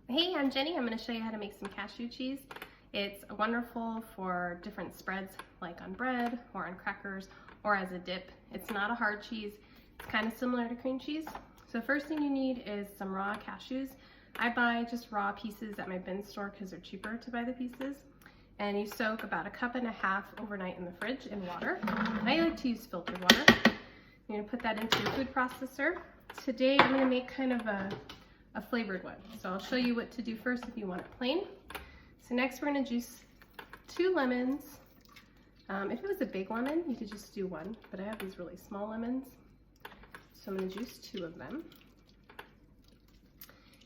Hey, I'm Jenny. I'm going to show you how to make some cashew cheese. It's wonderful for different spreads, like on bread or on crackers or as a dip. It's not a hard cheese. It's kind of similar to cream cheese. So first thing you need is some raw cashews. I buy just raw pieces at my bin store because they're cheaper to buy the pieces. And you soak about 1.5 cups overnight in the fridge in water. I like to use filtered water. You're going to put that into your food processor. Today I'm going to make kind of a flavored one. So I'll show you what to do first if you want it plain. So next we're going to juice 2 lemons. If it was a big lemon, you could just do 1, but I have these really small lemons. So I'm going to juice 2 of them.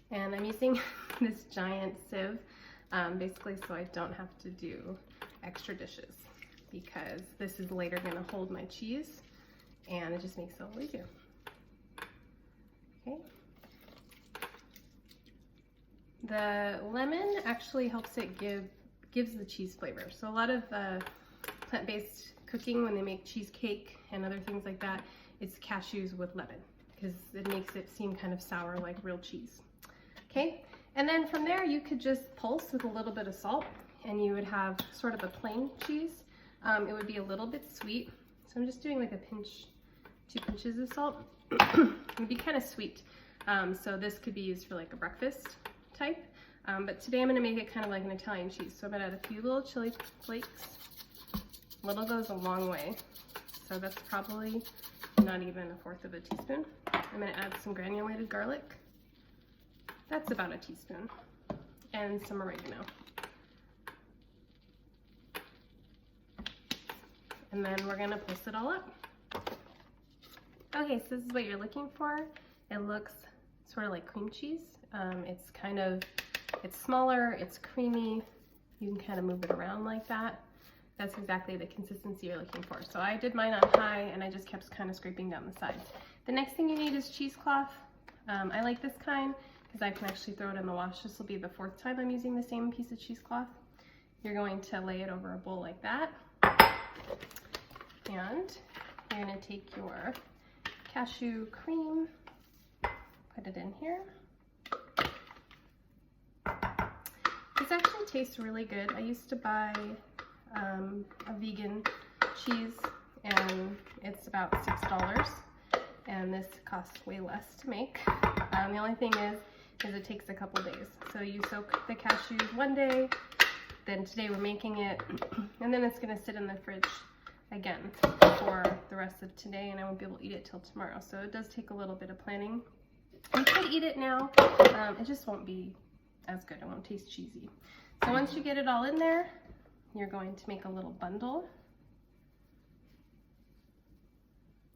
And I'm using this giant sieve, basically so I don't have to do extra dishes, because this is later going to hold my cheese and it just makes it a little easier. Okay. The lemon actually helps it gives the cheese flavor. So a lot of plant-based cooking, when they make cheesecake and other things like that, it's cashews with lemon because it makes it seem kind of sour like real cheese. Okay, and then from there you could just pulse with a little bit of salt and you would have sort of a plain cheese. It would be a little bit sweet, so I'm just doing like a pinch, 2 pinches of salt. It would be kind of sweet, so this could be used for like a breakfast type, but today I'm going to make it kind of like an Italian cheese. So I'm going to add a few little chili flakes. Little goes a long way, so that's probably not even 1/4 of a teaspoon. I'm going to add some granulated garlic. That's about a teaspoon, and some oregano. And then we're going to pulse it all up. Okay, so this is what you're looking for. It looks sort of like cream cheese. It's smaller, it's creamy. You can kind of move it around like that. That's exactly the consistency you're looking for. So I did mine on high and I just kept kind of scraping down the sides. The next thing you need is cheesecloth. I like this kind because I can actually throw it in the wash. This will be the 4th time I'm using the same piece of cheesecloth. You're going to lay it over a bowl like that. And you're going to take your cashew cream, put it in here. This actually tastes really good. I used to buy a vegan cheese and it's about $6, and this costs way less to make. The only thing is it takes a couple days. So you soak the cashews one day, then today we're making it, and then it's going to sit in the fridge again for the rest of today, and I won't be able to eat it till tomorrow. So it does take a little bit of planning. You could eat it now, it just won't be as good. It won't taste cheesy. So once you get it all in there, you're going to make a little bundle.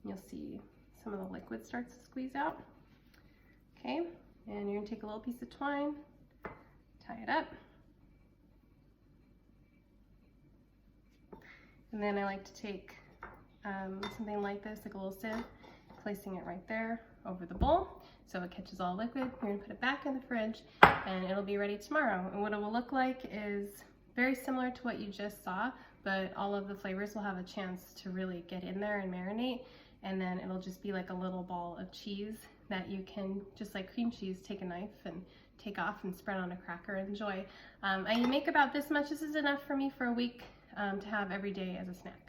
You'll see some of the liquid starts to squeeze out. Okay, and you're gonna take a little piece of twine, tie it up. And then I like to take something like this, like a little sieve, placing it right there over the bowl so it catches all liquid. You're gonna put it back in the fridge and it'll be ready tomorrow. And what it will look like is very similar to what you just saw, but all of the flavors will have a chance to really get in there and marinate, and then it'll just be like a little ball of cheese that you can, just like cream cheese, take a knife and take off and spread on a cracker and enjoy. I make about this much. This is enough for me for a week to have every day as a snack.